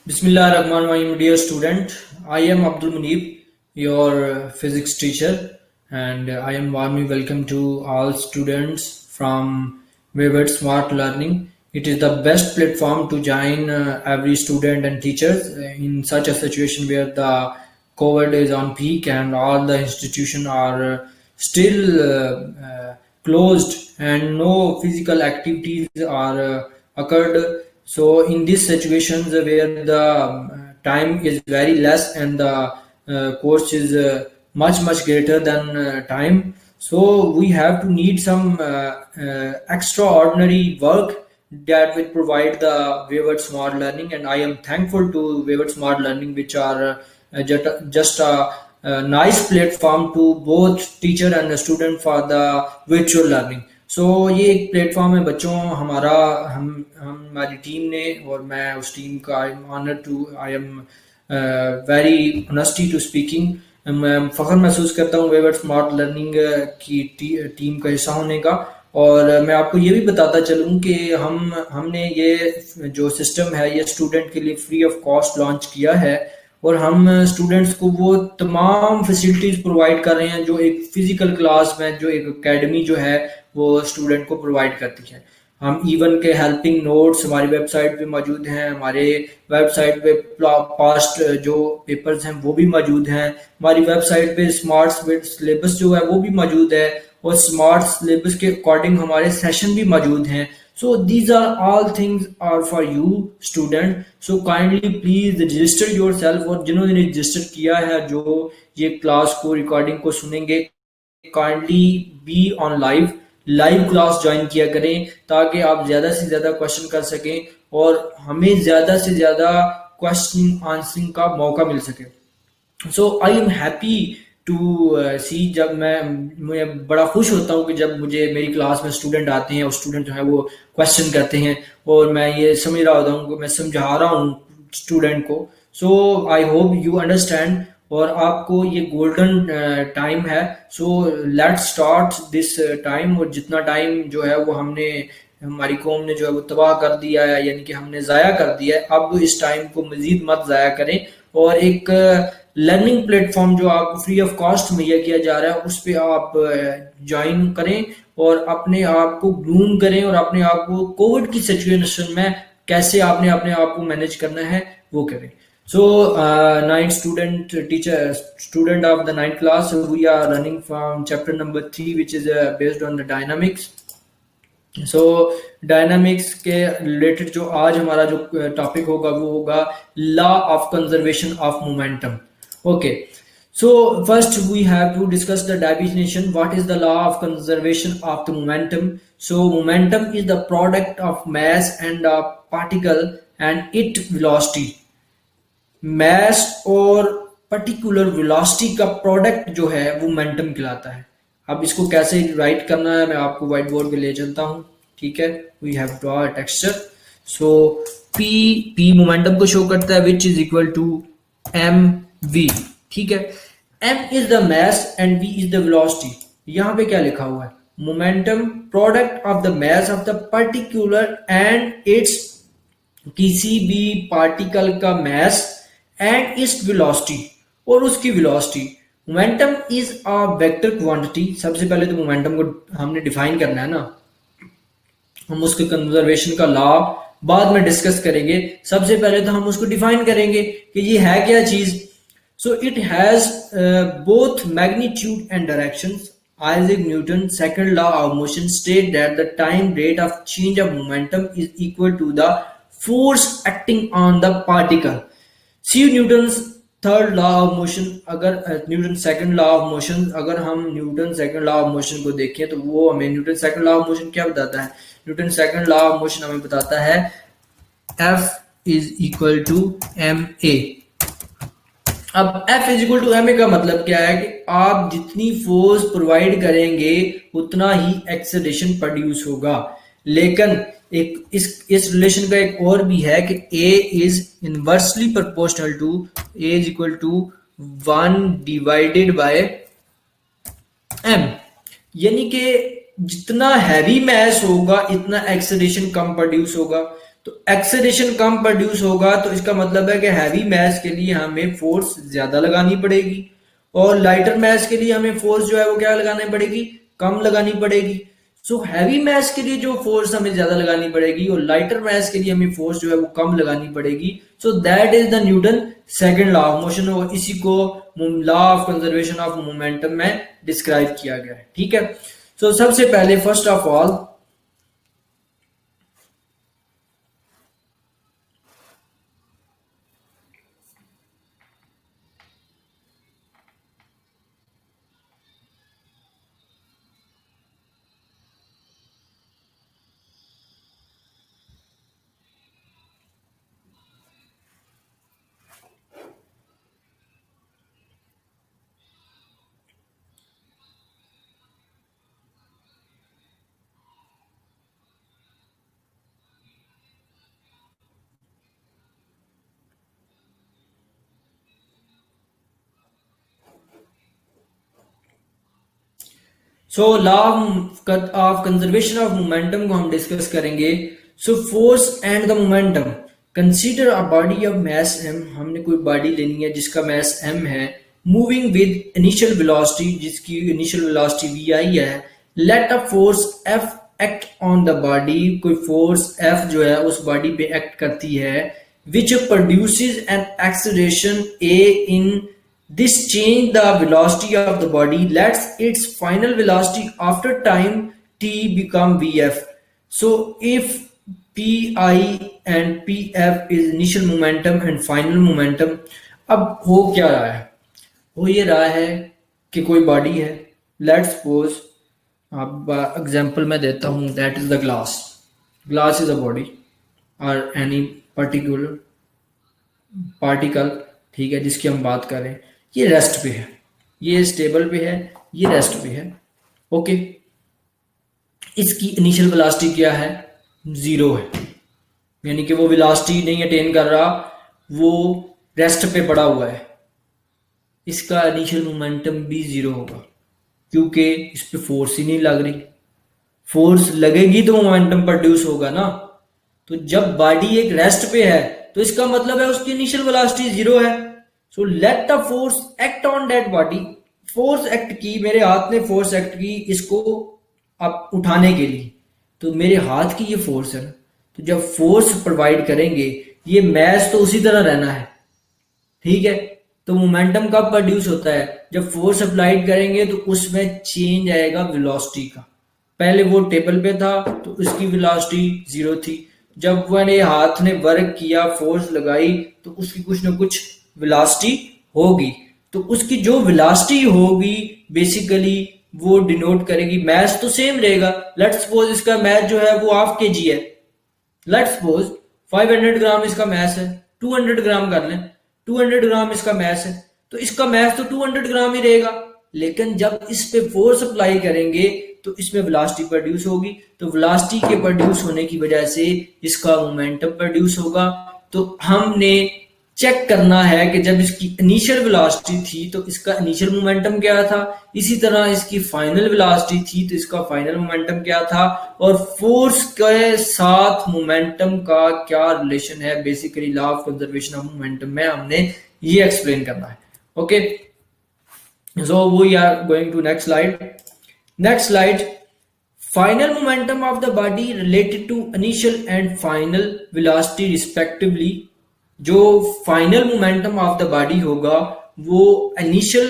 Bismillahirrahmanirrahim, dear student. I am Abdul Munib, your physics teacher, and I am warmly welcome to all students from Wayward Smart Learning. It is the best platform to join every student and teachers in such a situation where the COVID is on peak and all the institutions are still closed and no physical activities are occurred. So in these situations where the time is very less and the course is much greater than time, so we have to need some extraordinary work that will provide the Wayward Smart Learning, and I am thankful to Wayward Smart Learning, which are just a nice platform to both teacher and student for the virtual learning. सो ये एक platform है बच्चों हमारा हम हमारी team ने और मैं उस टीम का I am honour to I am very honesty to speaking मैं फख्र महसूस करता हूँ वेवर्ड स्मार्ट लर्निंग की टीम का हिस्सा होने का। और मैं आपको ये भी बताता चलूँ कि हमने ये जो सिस्टम है ये स्टूडेंट के लिए फ्री ऑफ कॉस्ट लॉन्च किया है और हम स्टूडेंट्स को वो तमाम फैसिलिटीज प्रोवाइड कर रहे हैं जो एक फिजिकल क्लास में जो एक एकेडमी जो है वो स्टूडेंट को प्रोवाइड करती है। हम इवन के हेल्पिंग नोट्स हमारी वेबसाइट पे मौजूद हैं, हमारे वेबसाइट पे पास्ट जो पेपर्स हैं वो भी मौजूद हैं, हमारी वेबसाइट पे स्मार्ट सिलेबस जो है वो भी मौजूद है और स्मार्ट सिलेबस के अकॉर्डिंग हमारे सेशन भी मौजूद हैं। So these are all things are for you student. So kindly please register yourself और जिन्होंने रजिस्टर किया है जो ये क्लास को रिकॉर्डिंग को सुनेंगे kindly be on live class join किया करें ताकि आप ज्यादा से ज्यादा क्वेश्चन कर सकें और हमें ज्यादा से ज्यादा क्वेश्चन आंसरिंग का मौका मिल सके। सो आई एम हैप्पी टू सी जब मैं बड़ा खुश होता हूँ कि जब मुझे मेरी क्लास में स्टूडेंट आते हैं और स्टूडेंट जो है वो क्वेश्चन करते हैं और मैं ये समझ रहा होता हूँ कि मैं समझा रहा हूँ स्टूडेंट को। सो आई होप यू अंडरस्टैंड और आपको ये गोल्डन टाइम है। So let's start this time और जितना टाइम जो है वो हमारी कौम ने जो है वो तबाह कर दिया है यानी कि हमने ज़ाया कर दिया है, अब इस टाइम को मजीद मत ज़ाया करें और एक लर्निंग प्लेटफॉर्म जो आपको फ्री ऑफ कॉस्ट मुहैया किया जा रहा है उस पर आप ज्वाइन करें और अपने आप को ग्रूम करें और अपने आप को कोविड की सिचुएशन में कैसे आपने अपने आप को मैनेज करना है वो करें। So, ninth student of the ninth class, we are running from chapter number 3, which is based on the dynamics. So, dynamics के related जो आज हमारा जो टॉपिक होगा वो होगा law of conservation of momentum. Okay. So first we have to discuss the definition. What is the law of conservation of the momentum? So momentum is the product of mass and a particle and its velocity. Mass और particular velocity का product जो है वो momentum कहलाता है। अब इसको कैसे राइट करना है मैं आपको व्हाइट बोर्ड पे ले चलता हूँ। ठीक है, we have draw a texture. So P momentum को शो करता है which is equal to M V. ठीक है, M is the mass and V is the velocity. यहाँ पे क्या लिखा हुआ है, momentum product of the mass of the particular and its, किसी भी पार्टिकल का मैस एंड इट्स वेलोसिटी और उसकी velocity. Momentum is a vector quantity. सबसे पहले तो मोमेंटम को हमने डिफाइन करना है ना, हम उसके कंजर्वेशन का लॉ बाद में डिस्कस करेंगे। सबसे पहले तो हम उसको डिफाइन करेंगे कि ये है क्या चीज। So it has both magnitude and directions. Isaac Newton's second law of motion states that the time rate of change of momentum is equal to the force acting on the particle. See Newton's third law of motion, अगर Newton second law of motion, अगर हम Newton second law of motion को देखें तो वो हमें Newton second law of motion क्या बताता है। Newton second law of motion हमें बताता है F is equal to M A. अब F is equal to M A का मतलब क्या है कि आप जितनी फोर्स प्रोवाइड करेंगे उतना ही एक्सेलरेशन प्रोड्यूस होगा। लेकिन एक इस रिलेशन का एक और भी है कि A is inversely proportional to A is equal to 1 divided by M, यानी कि जितना हैवी मैस होगा इतना एक्सेलरेशन कम प्रोड्यूस होगा। तो एक्सेलरेशन कम प्रोड्यूस होगा, तो इसका मतलब है कि हैवी मैस के लिए हमें फोर्स ज्यादा लगानी पड़ेगी, और लाइटर मैस के लिए हमें फोर्स जो है वो क्या लगानी पड़ेगी, कम लगानी पड़ेगी। सो हैवी मैस के लिए जो फोर्स हमें ज्यादा लगानी पड़ेगी और लाइटर मैस के लिए हमें फोर्स जो है वो कम लगानी पड़ेगी। सो that is the Newton second law of motion, और इसी को law of conservation of momentum में डिस्क्राइब किया गया है। ठीक है, सो सबसे पहले first of all so law of conservation of momentum को हम डिस्कस करेंगे। So force and the momentum, consider a body of mass m, हमने कोई बॉडी लेनी है जिसका मैस m है, मूविंग विद इनिशियल वेलोसिटी, जिसकी इनिशियल वेलोसिटी vi है। Let a force f act on the body, कोई फोर्स f जो है उस बॉडी पे एक्ट करती है, which produces an acceleration a in this change the velocity of the body, lets its final velocity after time t become vf. So if pi and pf is initial momentum and final momentum, अब हो क्या रहा है, हो ये रहा है कि कोई बॉडी है, लेट्स सपोज, अब एग्जांपल मैं देता हूँ, that is the glass, glass is a body और एनी पर्टिकुलर पार्टिकल, ठीक है, जिसकी हम बात करें, ये रेस्ट पे है, ये स्टेबल पे है, ये रेस्ट पे है। ओके, इसकी इनिशियल वेलोसिटी क्या है, जीरो है, यानी कि वो वेलोसिटी नहीं अटेन कर रहा, वो रेस्ट पे पड़ा हुआ है। इसका इनिशियल मोमेंटम भी जीरो होगा, क्योंकि इस पे फोर्स ही नहीं लग रही। फोर्स लगेगी तो मोमेंटम प्रोड्यूस होगा ना। तो जब बॉडी एक रेस्ट पे है तो इसका मतलब है उसकी इनिशियल वेलोसिटी जीरो है। So let the force act on that body, force act की, मेरे हाथ ने फोर्स एक्ट की इसको अब उठाने के लिए, तो मेरे हाथ की ये फोर्स है ना। तो जब फोर्स प्रोवाइड करेंगे, ये मैस तो उसी तरह रहना है, ठीक है। तो मोमेंटम कब प्रोड्यूस होता है, जब फोर्स अप्लाइड करेंगे तो उसमें चेंज आएगा वेलोसिटी का। पहले वो टेबल पे था तो उसकी वेलोसिटी जीरो थी, जब मैंने हाथ ने वर्क किया, फोर्स लगाई, तो उसकी कुछ ना कुछ वेलोसिटी होगी। तो उसकी जो वेलोसिटी होगी बेसिकली वो डिनोट करेगी, मैस तो सेम रहेगा। लेट्स सपोज इसका मैस जो है वो हाफ के जी है, लेट्स सपोज 500 ग्राम इसका मैस है, 200 ग्राम कर लें, 200 ग्राम इसका मैस है, तो इसका मैस तो 200 ग्राम ही रहेगा। लेकिन जब इस पे फोर्स अप्लाई करेंगे तो इसमें वेलोसिटी प्रोड्यूस होगी, तो वेलोसिटी के प्रोड्यूस होने की वजह से इसका मोमेंटम प्रोड्यूस होगा। तो हमने चेक करना है कि जब इसकी इनिशियल वेलोसिटी थी तो इसका इनिशियल मोमेंटम क्या था, इसी तरह इसकी फाइनल वेलोसिटी थी तो इसका फाइनल मोमेंटम क्या था, और फोर्स के साथ मोमेंटम का क्या रिलेशन है। Basically law of conservation of momentum में हमने ये एक्सप्लेन करना है। Okay, so we are going to next slide. Next slide, final momentum of the body related to initial and final velocity respectively. जो final momentum of the body होगा वो initial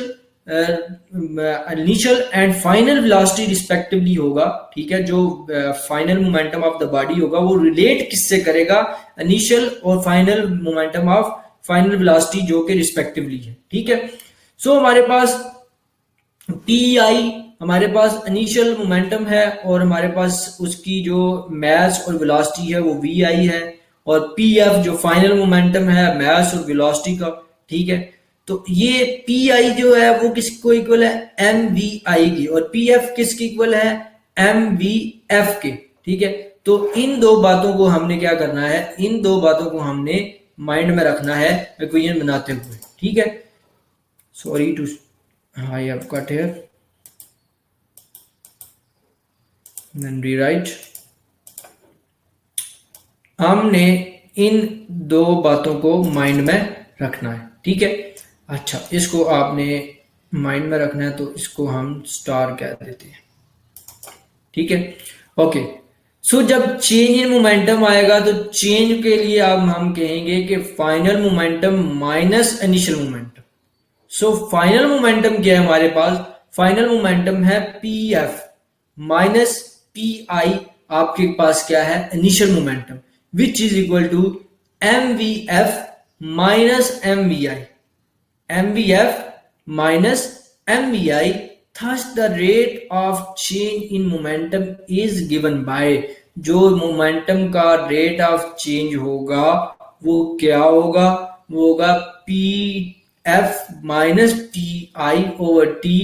and final velocity respectively होगा, ठीक है। जो final momentum of the body होगा वो relate किससे करेगा, इनिशियल और final momentum of final velocity, जो कि रिस्पेक्टिवली है, ठीक है। सो हमारे पास टी आई हमारे पास इनिशियल मोमेंटम है, और हमारे पास उसकी जो मैस और वेलोसिटी है वो वी आई है, और पी एफ जो फाइनल मोमेंटम है मैस और वेलोसिटी का, ठीक है। तो ये पी आई जो है वो किसको इक्वल है, एम वी आई की, और पी एफ किसकी इक्वल है, एम वी एफ के, ठीक है। तो इन दो बातों को हमने क्या करना है, इन दो बातों को हमने माइंड में रखना है इक्वेशन बनाते हुए, ठीक है। Sorry to I have cut here and rewrite. हमने इन दो बातों को माइंड में रखना है, ठीक है। अच्छा, इसको आपने माइंड में रखना है तो इसको हम स्टार कह देते हैं, ठीक है। ओके, सो जब चेंज इन मोमेंटम आएगा तो चेंज के लिए अब हम कहेंगे कि final momentum minus initial momentum. So final momentum क्या है हमारे पास? फाइनल मोमेंटम है P F minus P I. आपके पास क्या है? Initial momentum, which is equal to M V F minus M V I. MVF minus MVI. Thus the rate of change in momentum is given by, जो momentum का rate of change होगा वो क्या होगा? वो होगा P F minus P I over T,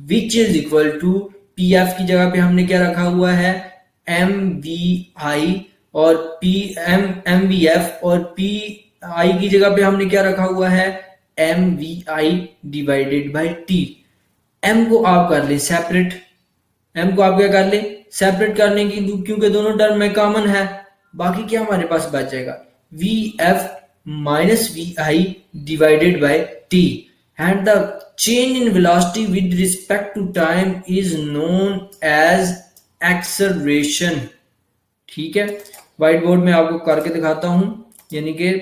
which is equal to P F की जगह पे हमने क्या रखा हुआ है? एम वी आई, और पी एम वी एफ, और पी आई की जगह पे हमने क्या रखा हुआ है? M V I divided by T. M को आप कर ले सेपरेट, एम को आप क्या कर ले? सेपरेट करने की, क्योंकि दोनों टर्म में कॉमन है। बाकी क्या हमारे पास बच जाएगा? V F minus V I divided by T, and the change in velocity with respect to time is known as acceleration, ठीक है। व्हाइट बोर्ड में आपको करके दिखाता हूं, यानी कि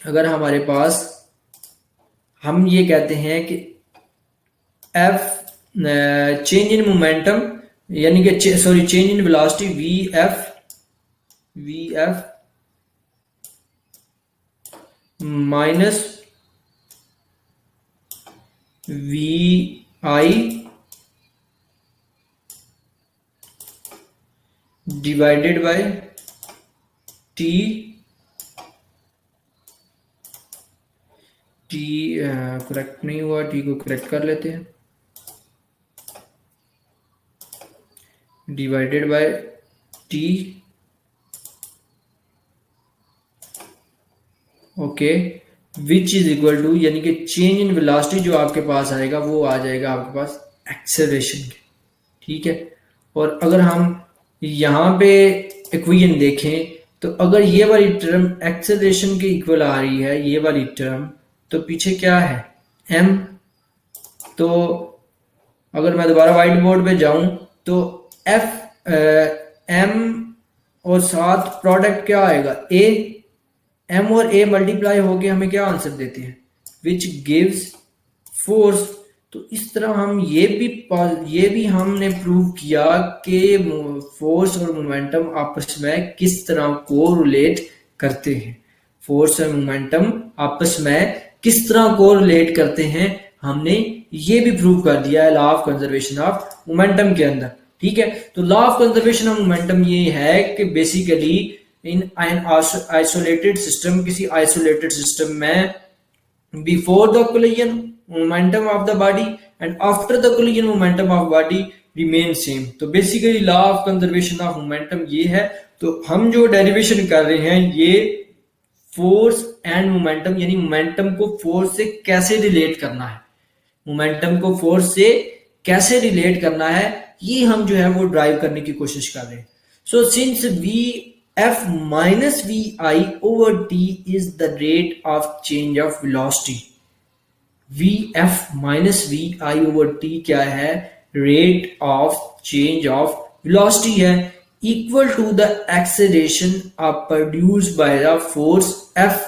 अगर हमारे पास हम ये कहते हैं कि एफ चेंज इन मोमेंटम, यानी कि sorry change in velocity V F minus V I divided by T. T correct नहीं हुआ, टी को करेक्ट कर लेते हैं, divided by T. Okay, which is equal to, यानी कि चेंज इन वेलोसिटी जो आपके पास आएगा वो आ जाएगा आपके पास एक्सेलरेशन के, ठीक है। और अगर हम यहाँ पे इक्वेशन देखें तो अगर ये वाली टर्म एक्सेलरेशन के इक्वल आ रही है, ये वाली टर्म, तो पीछे क्या है? m। तो अगर मैं दोबारा व्हाइट बोर्ड पे जाऊं तो f m और साथ प्रोडक्ट क्या आएगा? a। m और a मल्टीप्लाई होके हमें क्या आंसर देते हैं? Which gives force. तो इस तरह हम ये भी हमने प्रूव किया कि फोर्स और मोमेंटम आपस में किस तरह को रिलेट करते हैं। फोर्स और मोमेंटम आपस में किस तरह को रिलेट करते हैं, हमने ये भी प्रूव कर दिया है law of conservation of momentum के अंदर, ठीक है। तो law of conservation of momentum ये है कि basically in an isolated system, किसी आइसोलेटेड सिस्टम में before the collision momentum of the body and after the collision momentum of body remain same. तो basically law of conservation of momentum ये है। तो हम जो डेरिवेशन कर रहे हैं ये फोर्स एंड मोमेंटम, यानी मोमेंटम को फोर्स से कैसे रिलेट करना है, मोमेंटम को फोर्स से कैसे रिलेट करना है, ये हम जो है वो ड्राइव करने की कोशिश कर रहे हैं। So since V F minus V I over T is the rate of change of velocity. V F minus V I over T क्या है? Rate of change of velocity है, equal to the acceleration produced by the force F.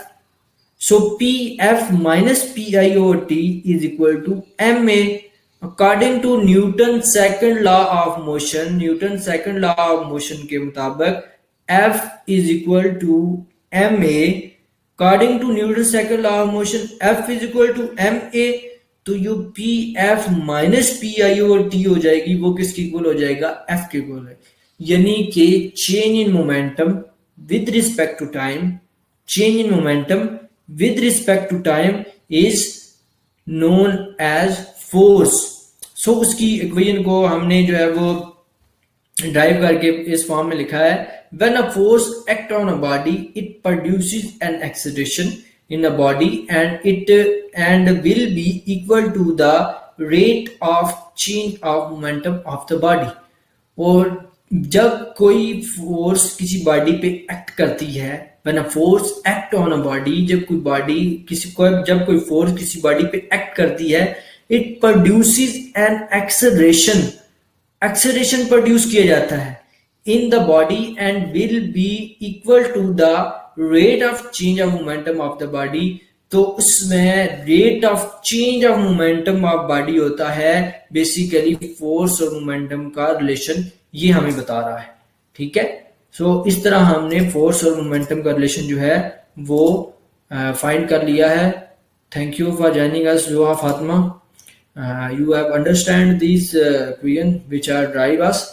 So Pf minus Pi over T is equal to ma. According to Newton's second law of motion, Newton's second law of motion के मुताबिक F is equal to ma. According to Newton's second law of motion, F is equal to ma. तो जो Pf minus Pi over T हो जाएगी वो किसकी equal हो जाएगा? F के इक्वल है। यानी कि change in momentum with respect to time, change in momentum with respect to time is known as force. So उसकी इक्वेशन को हमने जो है वो ड्राइव करके इस फॉर्म में लिखा है, when a force act on a body it produces an acceleration in a body and will be equal to the rate of change of momentum of the body. और जब कोई फोर्स किसी body पे act करती है, when a force act on a body, जब कोई body किसी को जब कोई फोर्स किसी बॉडी पे एक्ट करती है, it produces an acceleration, acceleration produce किया जाता है in the body and will be equal to the rate of change of momentum of the body. तो उसमें rate of change of momentum of body होता है, basically force और momentum का relation ये हमें बता रहा है। ठीक है, सो इस तरह हमने फोर्स और मोमेंटम का रिलेशन जो है वो फाइंड कर लिया है। Thank you for joining us जोहा Fatima. You have understand these equation which are drive us।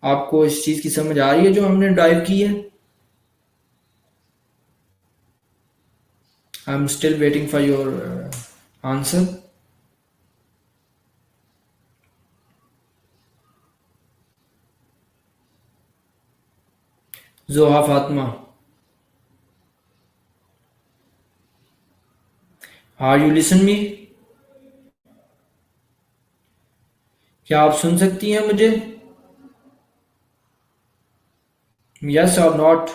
आपको इस चीज की समझ आ रही है जो हमने ड्राइव की है? I am still waiting for your answer. Zoha Fatima, are you listen me? क्या आप सुन सकती हैं मुझे? यस और नॉट?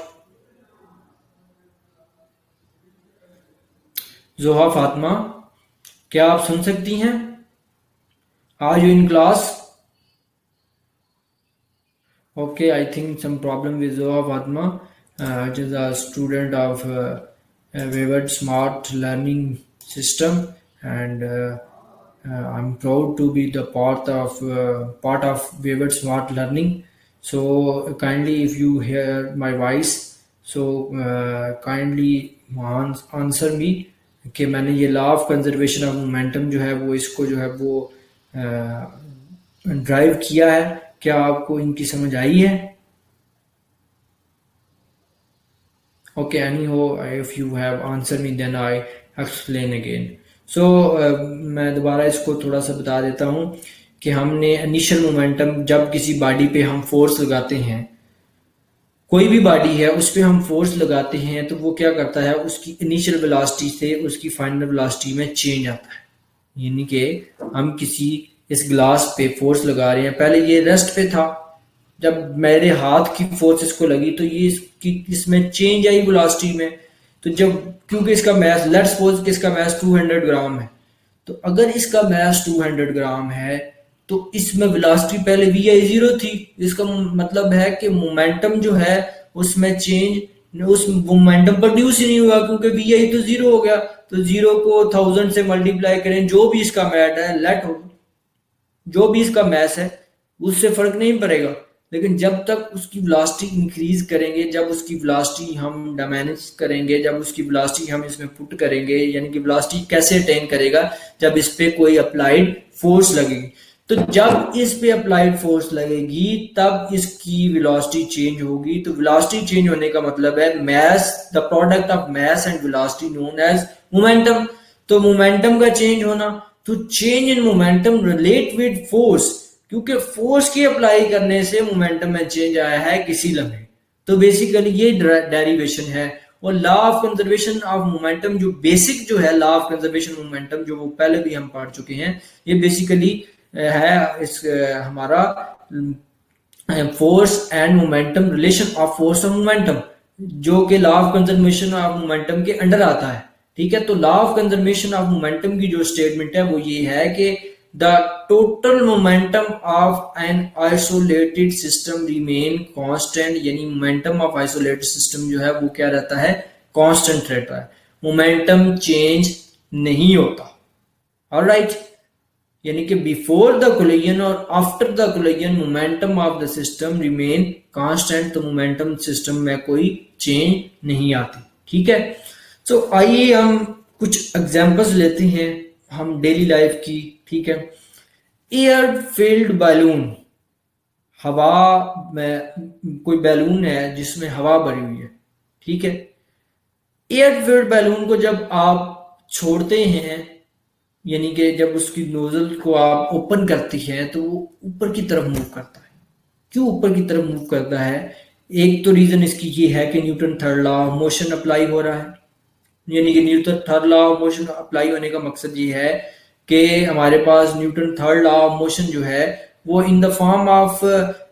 जोहा फातिमा, क्या आप सुन सकती हैं? Are you in class? Okay, I think some problem with Zoha Fatma, which is a student of Wayward Smart Learning System, and I'm proud to be the part of Wayward Smart Learning. So kindly, if you hear my voice, so kindly answer me कि मैंने ये law of conservation of momentum जो है वो इसको जो है वो ड्राइव किया है। क्या आपको इनकी समझ आई है? Okay, anyhow, if you have answer me then I explain again. So मैं दोबारा इसको थोड़ा सा बता देता हूँ कि हमने इनिशियल मोमेंटम, जब किसी बॉडी पे हम फोर्स लगाते हैं, कोई भी बॉडी है उस पर हम फोर्स लगाते हैं, तो वो क्या करता है, उसकी इनिशियल वेलोसिटी से उसकी फाइनल वेलोसिटी में चेंज आता है। यानी कि हम किसी इस ग्लास पे फोर्स लगा रहे हैं, पहले ये रेस्ट पे था, जब मेरे हाथ की फोर्स इसको लगी तो ये इसमें चेंज आई वेलोसिटी में। तो जब, क्योंकि इसका मैस, लेट्स सपोज कि इसका मैस 200 ग्राम है, तो अगर इसका मैस 200 ग्राम है तो इसमें वेलोसिटी पहले वी आई जीरो थी। इसका मतलब है कि मोमेंटम जो है उसमें चेंज, उस मोमेंटम प्रोड्यूस ही नहीं हुआ क्योंकि वी आई तो जीरो हो गया। तो जीरो को 1000 से मल्टीप्लाई करें, जो भी इसका मैट है, लेट हो, जो भी इसका मैस है उससे फर्क नहीं पड़ेगा। लेकिन जब तक उसकी वेलोसिटी इंक्रीज करेंगे, जब उसकी वेलोसिटी हम डायमेंश करेंगे, जब उसकी वेलोसिटी हम इसमें पुट करेंगे, यानी कि वेलोसिटी कैसे अटेन करेगा, जब इस पे कोई अप्लाइड फोर्स लगेगी। तो जब इस पे अप्लाइड फोर्स लगेगी तब इसकी वेलोसिटी चेंज होगी। तो वेलोसिटी चेंज होने का मतलब है mass, the product of mass and velocity known as momentum. तो मोमेंटम का चेंज होना, तो change in momentum relate with force, क्योंकि फोर्स की अप्लाई करने से मोमेंटम में चेंज आया है किसी लम्हे। तो बेसिकली ये डेरिवेशन है। और law of conservation of momentum, जो बेसिक जो है लॉ ऑफ कंजर्वेशन मोमेंटम, जो वो पहले भी हम पढ़ चुके हैं, ये बेसिकली है इस हमारा force and momentum, relation of force और मोमेंटम, जो कि law of conservation of momentum के अंडर आता है। ठीक है, तो law of conservation of momentum की जो स्टेटमेंट है वो ये है कि the total momentum of N isolated system remain constant, यानी मोमेंटम ऑफ आइसोलेटेड सिस्टम जो है वो क्या रहता है, कांस्टेंट रहता है, मोमेंटम चेंज नहीं होता। ऑलराइट, यानी कि बिफोर द कोलिजन और after the collision momentum of the system remain constant, तो मोमेंटम सिस्टम में कोई चेंज नहीं आती। ठीक है, सो आइए हम कुछ एग्जांपल्स लेते हैं हम डेली लाइफ की। ठीक है, एयर फिल्ड बैलून, हवा में कोई बैलून है जिसमें हवा भरी हुई है। ठीक है, एयर फिल्ड बैलून को जब आप छोड़ते हैं, यानी कि जब उसकी नोजल को आप ओपन करती हैं, तो वो ऊपर की तरफ मूव करता है। क्यों ऊपर की तरफ मूव करता है? एक तो रीजन इसकी ये है कि Newton third law of motion apply हो रहा है। यानी कि Newton third law of motion apply होने का मकसद ये है कि हमारे पास Newton third law of motion जो है वो in the form of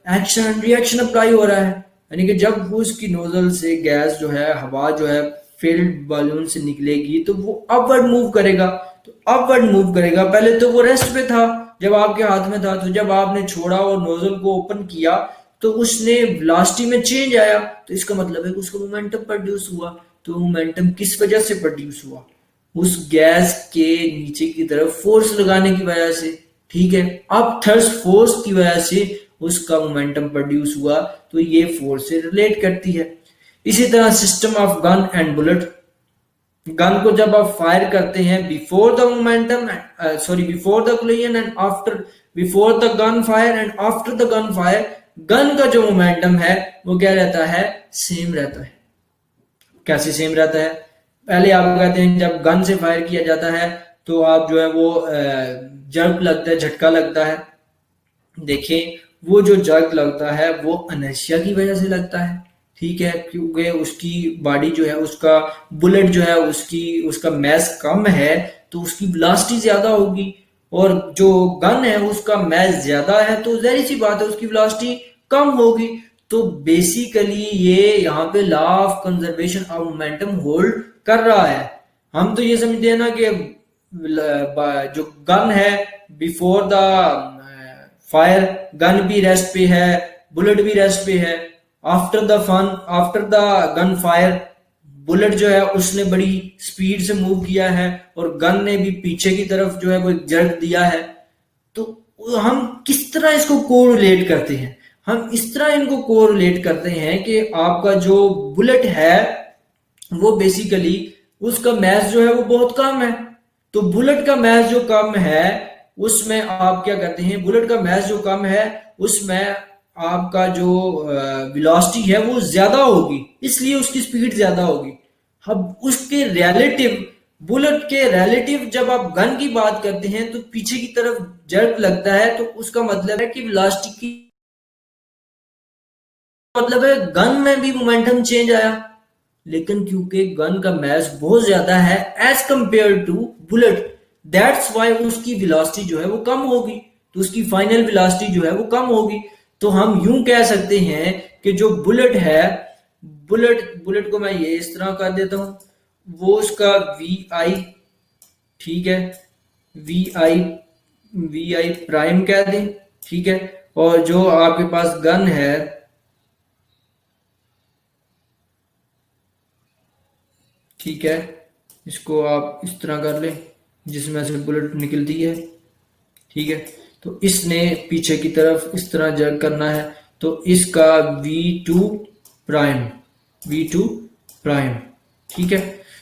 action and reaction apply हो रहा है, यानी कि जब वो उसकी नोजल से गैस जो है, हवा जो है फिल्ड बलून से निकलेगी तो वो अपवर्ड मूव करेगा। तो अपवर्ड मूव करेगा, पहले तो वो रेस्ट पे था जब आपके हाथ में था, तो जब आपने छोड़ा और नोजल को ओपन किया तो उसने वेलोसिटी में चेंज आया, तो इसका मतलब है कि उसका मोमेंटम प्रोड्यूस हुआ। तो मोमेंटम किस वजह से प्रोड्यूस हुआ? उस गैस के नीचे की तरफ फोर्स लगाने की वजह से, ठीक है, अब थर्स्ट फोर्स की वजह से उसका मोमेंटम प्रोड्यूस हुआ, तो ये फोर्स से रिलेट करती है। इसी तरह system of gun and bullet, gun को जब आप फायर करते हैं before the momentum before the collision and after, before the gun fire and after the gun fire, gun का जो मोमेंटम है वो क्या रहता है? सेम रहता है। कैसे सेम रहता है? पहले आप कहते हैं जब गन से फायर किया जाता है तो आप जो है वो जर्क लगता है, झटका लगता है। देखें, वो जो जर्क लगता है वो अनर्शिया की वजह से लगता है, ठीक है, क्योंकि उसकी बॉडी जो है, उसका बुलेट जो है, उसका मैस कम है तो उसकी वेलोसिटी ज्यादा होगी, और जो गन है उसका मैस ज्यादा है तो जाहिर सी बात है उसकी वेलोसिटी कम होगी। तो बेसिकली ये यहाँ पे law of conservation of momentum hold कर रहा है। हम तो ये समझते हैं ना कि जो गन है बिफोर द फायर, गन भी रेस्ट पे है, बुलेट भी रेस्ट पे है। After the gun fire, bullet जो है उसने बड़ी स्पीड से मूव किया है और गन ने भी पीछे की तरफ जो है वो जर्क दिया है। तो हम किस तरह इसको कोरिलेट करते हैं? हम इस तरह इनको कोरिलेट करते हैं कि आपका जो बुलेट है वो बेसिकली उसका मैस जो है वो बहुत कम है, तो बुलेट का मैस जो कम है उसमें आप क्या करते हैं? बुलेट का मैस जो कम है उसमें आपका जो वेलोसिटी है वो ज्यादा होगी, इसलिए उसकी स्पीड ज्यादा होगी। अब उसके रिलेटिव, बुलेट के रिलेटिव जब आप गन की बात करते हैं तो पीछे की तरफ जर्क लगता है, तो उसका मतलब है कि वेलोसिटी की मतलब है गन में भी मोमेंटम चेंज आया। लेकिन क्योंकि गन का मैस बहुत ज्यादा है as compare to bullet, that's why उसकी वेलोसिटी जो है वो कम होगी, तो उसकी फाइनल वेलोसिटी जो है वो कम होगी। तो हम यूं कह सकते हैं कि जो बुलेट है, बुलेट को मैं ये इस तरह कर देता हूं, वो उसका वी आई, ठीक है, वी आई प्राइम कह दें, ठीक है, और जो आपके पास गन है, ठीक है, इसको आप इस तरह कर लें जिसमें से बुलेट निकलती है, ठीक है, तो इसने पीछे की तरफ इस तरह जर्क करना है, तो इसका V2 प्राइम, V2 प्राइम, ठीक है।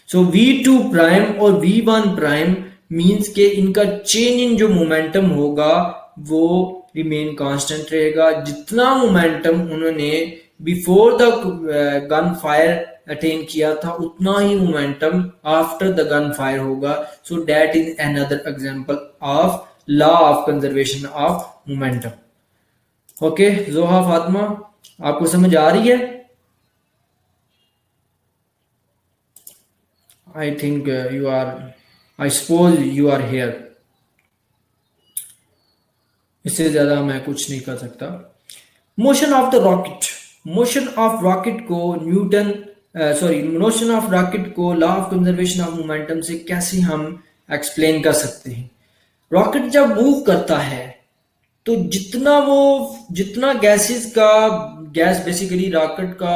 सो V2 प्राइम और V1 प्राइम मींस के इनका चेंज इन जो मोमेंटम होगा वो रिमेन कांस्टेंट रहेगा। जितना मोमेंटम उन्होंने before the gun fire attain किया था उतना ही momentum after the gun fire होगा। So that is another example of law of conservation of momentum. Okay Zoha, Fatima, आपको समझ आ रही है? I think you are, I suppose you are here. इससे ज्यादा मैं कुछ नहीं कर सकता। Motion of the rocket, motion of rocket को मोशन ऑफ रॉकेट को law of conservation of momentum से कैसे हम एक्सप्लेन कर सकते हैं? रॉकेट जब मूव करता है तो जितना गैस बेसिकली रॉकेट का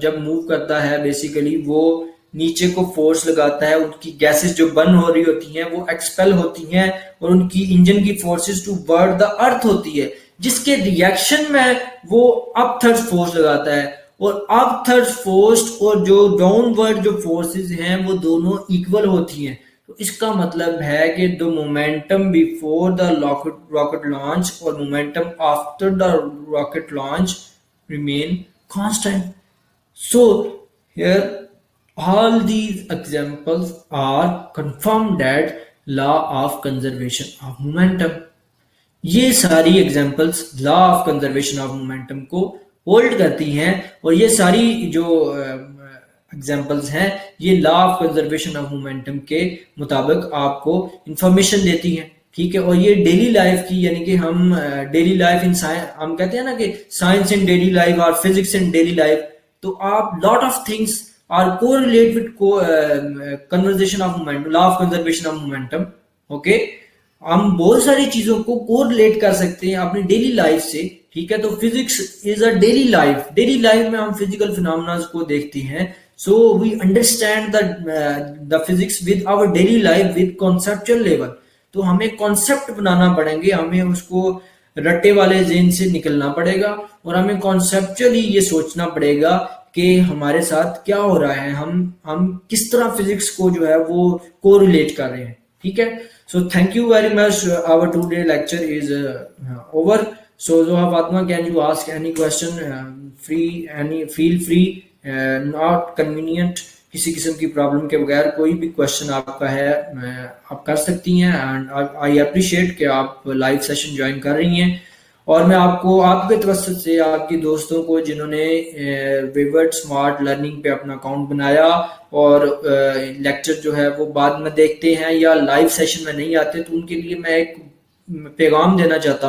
जब मूव करता है बेसिकली वो नीचे को फोर्स लगाता है, उनकी गैसेस जो बर्न हो रही होती हैं वो एक्सपेल होती हैं और उनकी इंजन की forces toward the earth होती है, जिसके रिएक्शन में वो अपथर्ड फोर्स लगाता है, और अपथर्ड फोर्स और जो डाउनवर्ड जो फोर्सेस हैं वो दोनों इक्वल होती हैं। तो इसका मतलब है कि the momentum before the rocket launch और momentum after the rocket launch remain constant. So here all these examples are confirm that law of conservation of momentum। ये सारी examples law of conservation of momentum को hold करती हैं, और ये सारी जो एग्जांपल्स हैं ये law of conservation of momentum के मुताबिक आपको इंफॉर्मेशन देती हैं। ठीक है। और ये डेली लाइफ की, यानी कि हम डेली लाइफ इन साइंस, हम कहते हैं ना कि साइंस इन डेली लाइफ और फिजिक्स इन डेली लाइफ, तो आप lot of things are correlate with conversation of momentum, law of conservation of momentum. Okay, हम बहुत सारी चीजों को कोरिलेट कर सकते हैं अपनी डेली लाइफ से। ठीक है, तो physics is a daily life, daily life में हम फिजिकल फिनोमेना को देखते हैं। So we understand the physics with our daily life with conceptual level. तो हमें कॉन्सेप्ट बनाना पड़ेंगे, हमें उसको रट्टे वाले जेन से निकलना पड़ेगा और हमें कॉन्सेप्चुअली ये सोचना पड़ेगा कि हमारे साथ क्या हो रहा है, हम किस तरह फिजिक्स को जो है वो कोरिलेट कर रहे हैं। ठीक है, so thank you very much. Our today lecture is over. So Zoha Fatma, can you ask any question? Feel free. Not convenient, किसी किस्म की प्रॉब्लम के बगैर कोई भी क्वेश्चन आपका है आप कर सकती हैं। एंड आई अप्रिशिएट कि आप लाइव सेशन ज्वाइन कर रही हैं। और मैं आपको आपके तवज्जुह से आपकी दोस्तों को जिन्होंने विवर्ट स्मार्ट लर्निंग पे अपना अकाउंट बनाया और लेक्चर जो है वो बाद में देखते हैं या लाइव सेशन में नहीं आते, तो उनके लिए मैं एक पैगाम देना चाहता हूँ